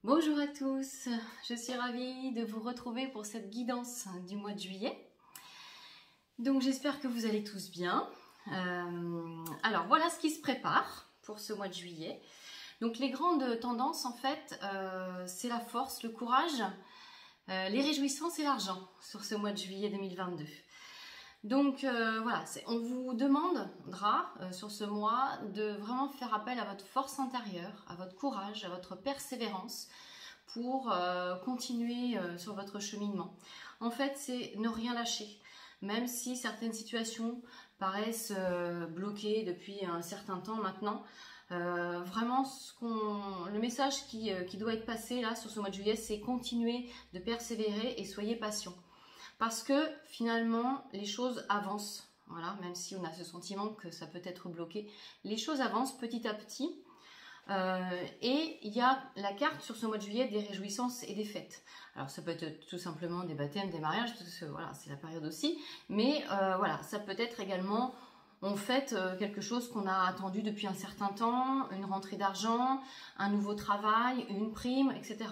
Bonjour à tous, je suis ravie de vous retrouver pour cette guidance du mois de juillet. Donc j'espère que vous allez tous bien. Alors voilà ce qui se prépare pour ce mois de juillet. Donc les grandes tendances en fait, c'est la force, le courage, les réjouissances et l'argent sur ce mois de juillet 2022. Donc voilà, on vous demandera sur ce mois de vraiment faire appel à votre force intérieure, à votre courage, à votre persévérance pour continuer sur votre cheminement. En fait, c'est ne rien lâcher, même si certaines situations paraissent bloquées depuis un certain temps maintenant. Vraiment, le message qui doit être passé là sur ce mois de juillet, c'est continuer de persévérer et soyez patient. Parce que finalement, les choses avancent. Voilà, même si on a ce sentiment que ça peut être bloqué, les choses avancent petit à petit. Et il y a la carte sur ce mois de juillet des réjouissances et des fêtes. Alors ça peut être tout simplement des baptêmes, des mariages, parce que voilà, c'est la période aussi. Mais voilà, ça peut être également, on fête quelque chose qu'on a attendu depuis un certain temps, une rentrée d'argent, un nouveau travail, une prime, etc.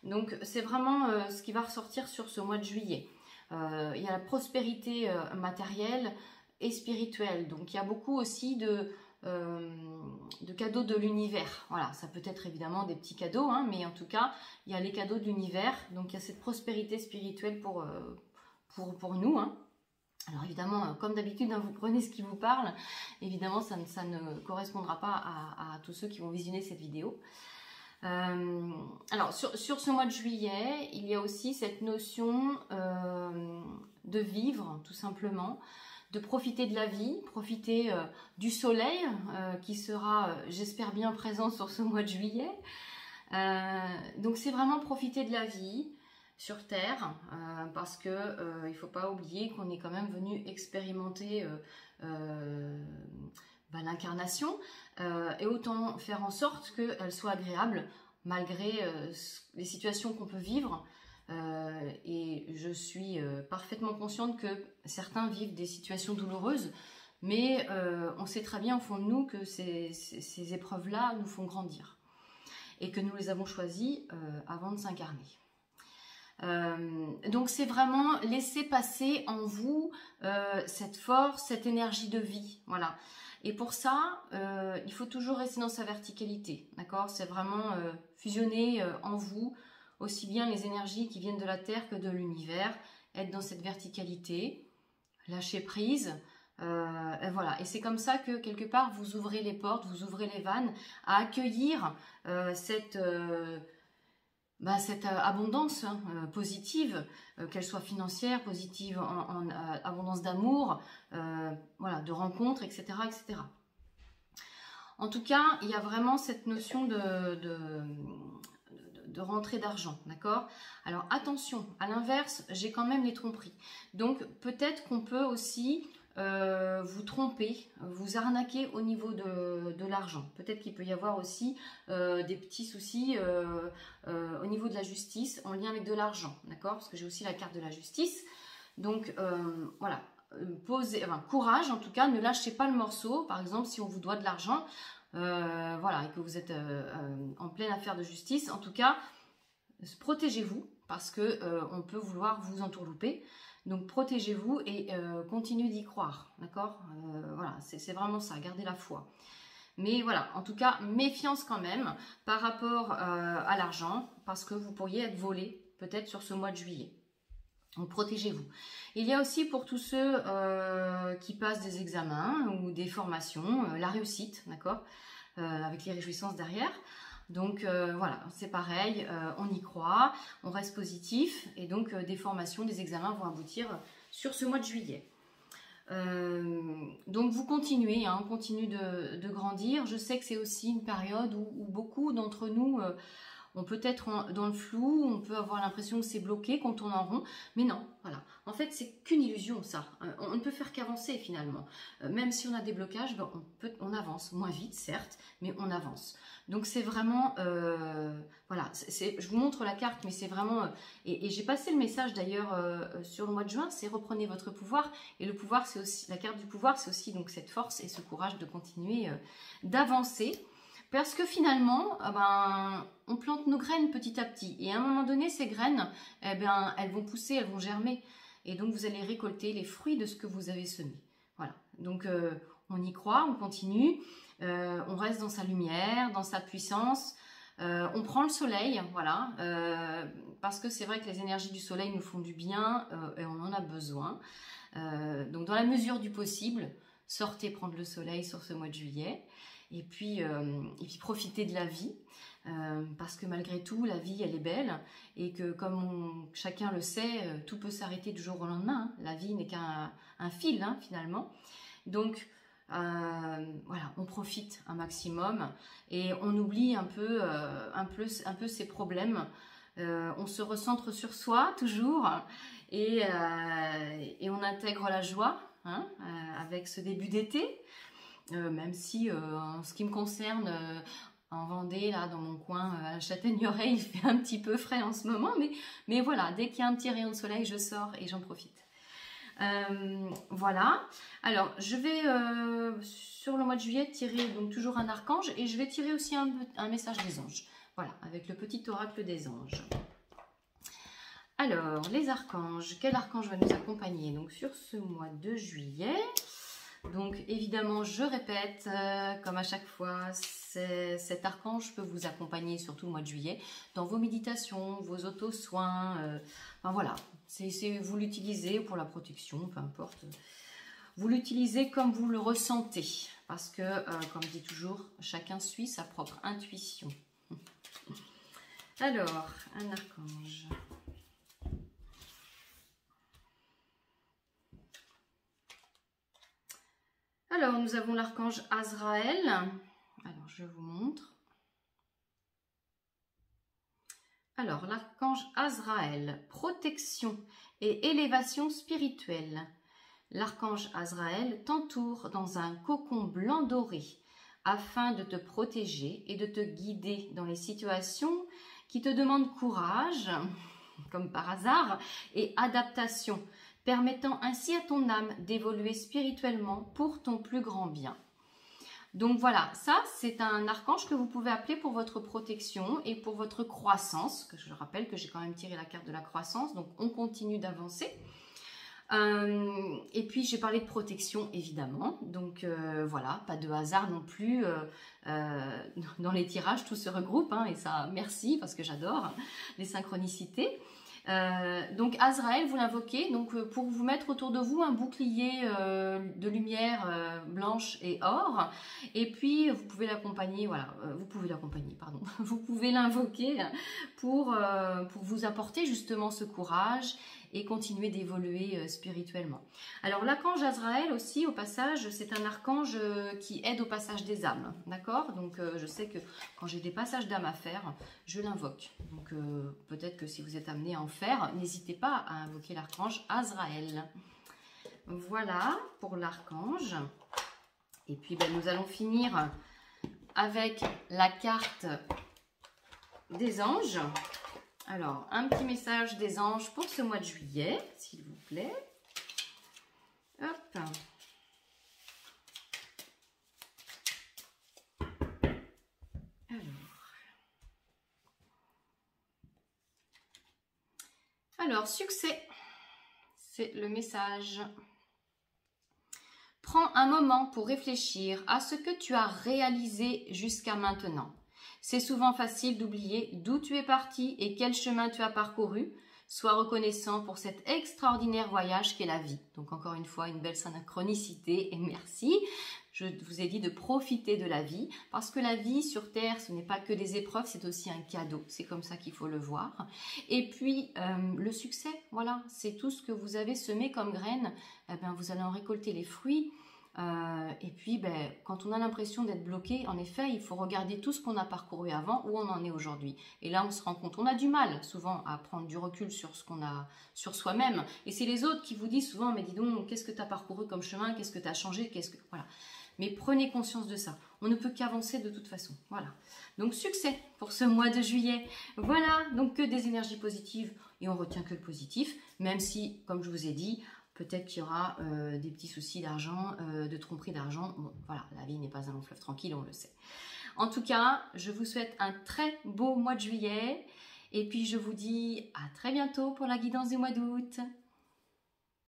Donc c'est vraiment ce qui va ressortir sur ce mois de juillet. Il y a la prospérité matérielle et spirituelle. Donc il y a beaucoup aussi de cadeaux de l'univers. Voilà, ça peut être évidemment des petits cadeaux, hein, mais en tout cas, il y a les cadeaux de l'univers. Donc il y a cette prospérité spirituelle pour nous. Hein. Alors évidemment, comme d'habitude, hein, vous prenez ce qui vous parle. Évidemment, ça ne correspondra pas à tous ceux qui vont visionner cette vidéo. Alors sur ce mois de juillet, il y a aussi cette notion de vivre tout simplement, de profiter de la vie, profiter du soleil qui sera, j'espère bien présent sur ce mois de juillet. Donc c'est vraiment profiter de la vie sur Terre, parce que il ne faut pas oublier qu'on est quand même venu expérimenter l'incarnation, et autant faire en sorte qu'elle soit agréable malgré les situations qu'on peut vivre. Et je suis parfaitement consciente que certains vivent des situations douloureuses, mais on sait très bien au fond de nous que ces épreuves-là nous font grandir et que nous les avons choisies avant de s'incarner. Donc c'est vraiment laisser passer en vous cette force, cette énergie de vie, voilà. Et pour ça, il faut toujours rester dans sa verticalité, d'accord? C'est vraiment fusionner en vous aussi bien les énergies qui viennent de la Terre que de l'univers, être dans cette verticalité, lâcher prise, et voilà. Et c'est comme ça que quelque part vous ouvrez les portes, vous ouvrez les vannes à accueillir cette abondance positive, qu'elle soit financière, positive en abondance d'amour, voilà, de rencontres, etc., etc. En tout cas, il y a vraiment cette notion de rentrée d'argent, d'accord? Alors attention, à l'inverse, j'ai quand même les tromperies. Donc peut-être qu'on peut aussi vous tromper, vous arnaquer au niveau de l'argent. Peut-être qu'il peut y avoir aussi des petits soucis au niveau de la justice en lien avec de l'argent, d'accord? Parce que j'ai aussi la carte de la justice. Donc voilà, courage en tout cas, ne lâchez pas le morceau. Par exemple, si on vous doit de l'argent, voilà, et que vous êtes en pleine affaire de justice, en tout cas, protégez-vous parce que on peut vouloir vous entourlouper. Donc protégez-vous et continuez d'y croire, d'accord? Voilà, c'est vraiment ça, gardez la foi. Mais voilà, en tout cas, méfiance quand même par rapport à l'argent, parce que vous pourriez être volé peut-être sur ce mois de juillet. Donc protégez-vous. Il y a aussi pour tous ceux qui passent des examens ou des formations, la réussite, d'accord, avec les réjouissances derrière. Donc voilà, c'est pareil, on y croit, on reste positif et donc des formations, des examens vont aboutir sur ce mois de juillet. Donc vous continuez, hein, on continue de grandir. Je sais que c'est aussi une période où beaucoup d'entre nous on peut être dans le flou, on peut avoir l'impression que c'est bloqué, qu'on tourne en rond, mais non, voilà. En fait, c'est qu'une illusion, ça. On ne peut faire qu'avancer, finalement. Même si on a des blocages, ben, on avance, moins vite, certes, mais on avance. Donc, c'est vraiment, voilà, je vous montre la carte, mais c'est vraiment, et j'ai passé le message, d'ailleurs, sur le mois de juin, c'est reprenez votre pouvoir, et le pouvoir, c'est aussi, la carte du pouvoir, c'est aussi donc cette force et ce courage de continuer d'avancer, Parce que finalement, on plante nos graines petit à petit. Et à un moment donné, ces graines, elles vont pousser, elles vont germer. Et donc, vous allez récolter les fruits de ce que vous avez semé. Voilà. Donc, on y croit, on continue. On reste dans sa lumière, dans sa puissance. On prend le soleil, voilà. Parce que c'est vrai que les énergies du soleil nous font du bien et on en a besoin. Donc, dans la mesure du possible, sortez prendre le soleil sur ce mois de juillet. Et puis profiter de la vie, parce que malgré tout, la vie, elle est belle, et que comme chacun le sait, tout peut s'arrêter du jour au lendemain, hein. La vie n'est qu'un fil, hein, finalement. Donc, voilà, on profite un maximum, et on oublie un peu ses problèmes. On se recentre sur soi, toujours, et on intègre la joie, hein, avec ce début d'été. Même si en ce qui me concerne, en Vendée, là dans mon coin, à la Châtaigneraie, il fait un petit peu frais en ce moment, mais voilà, dès qu'il y a un petit rayon de soleil, je sors et j'en profite. Voilà, alors je vais sur le mois de juillet tirer donc toujours un archange, et je vais tirer aussi un message des anges, voilà, avec le petit oracle des anges. Alors, les archanges, quel archange va nous accompagner donc sur ce mois de juillet? Donc évidemment, je répète, comme à chaque fois, cet archange peut vous accompagner surtout le mois de juillet dans vos méditations, vos auto-soins. Enfin voilà, vous l'utilisez pour la protection, peu importe. Vous l'utilisez comme vous le ressentez, parce que, comme je dis toujours, chacun suit sa propre intuition. Alors, un archange. Alors, nous avons l'archange Azraël. Alors, je vous montre. Alors, l'archange Azraël, protection et élévation spirituelle. L'archange Azraël t'entoure dans un cocon blanc doré afin de te protéger et de te guider dans les situations qui te demandent courage, comme par hasard, et adaptation, permettant ainsi à ton âme d'évoluer spirituellement pour ton plus grand bien. Donc voilà, ça c'est un archange que vous pouvez appeler pour votre protection et pour votre croissance, que je rappelle que j'ai quand même tiré la carte de la croissance, donc on continue d'avancer. Et puis j'ai parlé de protection évidemment, donc voilà, pas de hasard non plus, dans les tirages tout se regroupe, hein, et ça merci parce que j'adore les synchronicités. Donc Azraël, vous l'invoquez donc pour vous mettre autour de vous un bouclier de lumière blanche et or, et puis vous pouvez l'accompagner, voilà, vous pouvez l'invoquer pour vous apporter justement ce courage et continuer d'évoluer spirituellement. Alors l'archange Azraël aussi, au passage, c'est un archange qui aide au passage des âmes, d'accord? Donc je sais que quand j'ai des passages d'âmes à faire, je l'invoque. Donc peut-être que si vous êtes amené à en faire, n'hésitez pas à invoquer l'archange Azraël. Voilà pour l'archange. Et puis nous allons finir avec la carte des anges. Alors, un petit message des anges pour ce mois de juillet, s'il vous plaît. Hop. Alors, succès, c'est le message. Prends un moment pour réfléchir à ce que tu as réalisé jusqu'à maintenant. C'est souvent facile d'oublier d'où tu es parti et quel chemin tu as parcouru. Sois reconnaissant pour cet extraordinaire voyage qu'est la vie. Donc encore une fois, une belle synchronicité et merci. Je vous ai dit de profiter de la vie parce que la vie sur Terre, ce n'est pas que des épreuves, c'est aussi un cadeau. C'est comme ça qu'il faut le voir. Et puis, le succès, voilà, c'est tout ce que vous avez semé comme graines. Eh bien, vous allez en récolter les fruits. Et puis, quand on a l'impression d'être bloqué, en effet, il faut regarder tout ce qu'on a parcouru avant, où on en est aujourd'hui. Et là, on se rend compte, on a du mal souvent à prendre du recul sur ce qu'on a, sur soi-même. Et c'est les autres qui vous disent souvent, mais dis donc, qu'est-ce que tu as parcouru comme chemin, qu'est-ce que tu as changé, voilà. Mais prenez conscience de ça. On ne peut qu'avancer de toute façon. Voilà. Donc, succès pour ce mois de juillet. Voilà. Donc, que des énergies positives. Et on retient que le positif. Même si, comme je vous ai dit, peut-être qu'il y aura des petits soucis d'argent, de tromperie d'argent. Bon, voilà. La vie n'est pas un long fleuve tranquille, on le sait. En tout cas, je vous souhaite un très beau mois de juillet. Et puis, je vous dis à très bientôt pour la guidance du mois d'août.